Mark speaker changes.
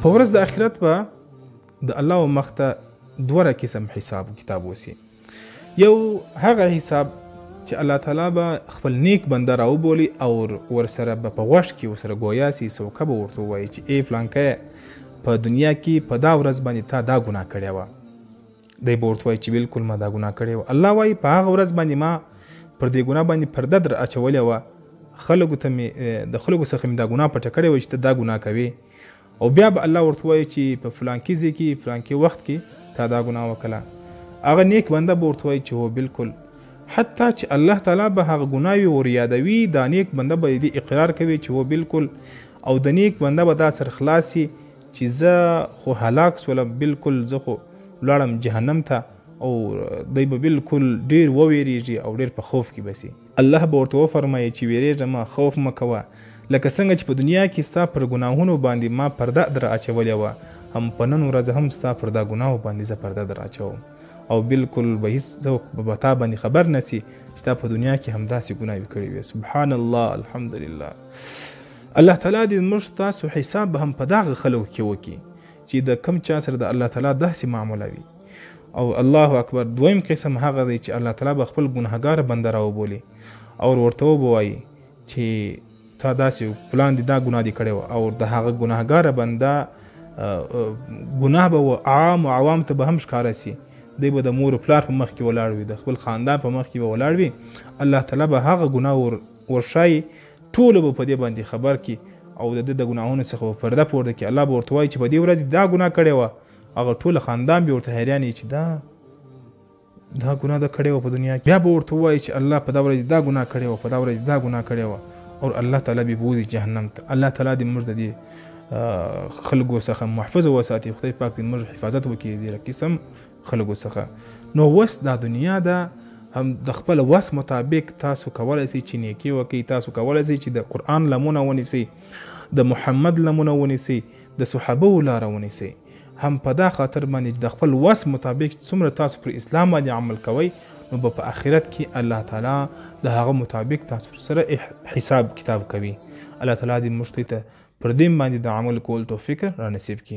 Speaker 1: په ورځ د آخرت به د الله مخ ته دوه قسم حساب کتاب وسی. یو هغه حساب چې الله تعالی به خپل نیک بنده راوبولي او ورسره به په غوږ کې ورسره ګویا سي سوکه به ورته ووایي چې ای فلانکی په دنیا کې په دا ورځ باندې تا دا ګناه کړې وه. دی به ورته وایي چې بلکل ما دا ګناه کړې وه. الله وایي په هغه ورځ باندې ما پر دې ګناه باندې پرده در اچولې وه، خلکو ته مې د خلکو څخه مې دا ګناه پټه کړې وه چې ته دا ګناه کوې. او بیا به الله ورته وایي چې په فلانکي ځای کې فلانکي وخت کې تا دا ګناه وکړه. هغه نیک بنده به ورته وایي چې هو بلکل. حتی چې الله تعالی به هغه ګناوي ور یادوي، دا نیک بنده به دې اقرار کوي چې هو بلکل. او د نیک بنده به دا سر خلاصي چې زه خو هلاک سولم، بلکل زه خو ولاړم جهنم ته. او دی به بلکل ډیر وویریږي او ډیر په خوف کې بسي. الله به ورته وفرمایي چې ویریږه ما، خوف مه کوه، لکه څنګه چې په دنیا کې ستا پر ګناهونو باندې ما پرده در اچولې وه، هم په نن ورځ هم ستا پر دا ګناهو باندې زه پرده در اچوم. او بلکل به هیڅوک به تا باندې خبر نسی چې تا په دنیا کې همداسې ګناوې کړې وې. سبحان الله، الحمدلله. الله تعالی دې موږ تاسو حساب به هم په دغه خلکو کې وکړي چې د کم چا سره د الله تعالی داسې معامله وي. او الله اکبر. دویم قسم هغه دی چې الله تعالی به خپل ګناهګار بنده راوبولي او ورته ووایي چې تا داسې فلان دې دا ګناه دې کړې وه، او د هغه ګناهګاره بنده ګناه به عام او عوام ته به هم ښکاره سي. دی به د مور و پلار په مخ کې ولاړ وي، د خپل خاندان په مخ کې به ولاړ وي. الله تعالی به هغه ګناه ورښایي، ټولو به په دې باندې خبر کړي او د ده د ګناهونو څخه به پرده پورته کړي. الله به ورته وایي چې په دې ورځ دا ګناه کړې وه. هغه ټول خاندان به ورته حیران وي چې دا ګناه ده کړې وه په دنیا کې. بیا به ورته ووایي چې الله په دا ورځ دا ګناه کړې وه، په دا ورځ دا ګناه کړې وه. او الله تعالی به بوځي جهنم ته. الله تعالی دې موږ د دې خلکو څخه محفوظ وساتي. خدای پاک دې موږ حفاظت وکړي دې قسم خلکو څخه. نو وس دا دنیا ده، هم د خپل وس مطابق تاسو کولی شئ چې نیکي وکړئ، تاسو کولی شئ چې د قرآن لمونه ونیسئ، د محمد لمونه ونیسئ، د صحابه لاره ونیسئ. هم په دا خاطر باندې د خپل وس مطابق څومره تاسو پر اسلام باندې عمل کوئ، نو به په آخرت کې الله تعالی د هغه مطابق تاسو سره حساب کتاب کوي. الله تعالی دې موږ ته پر دې باندې د عمل کول توفیق را نصیب کړي.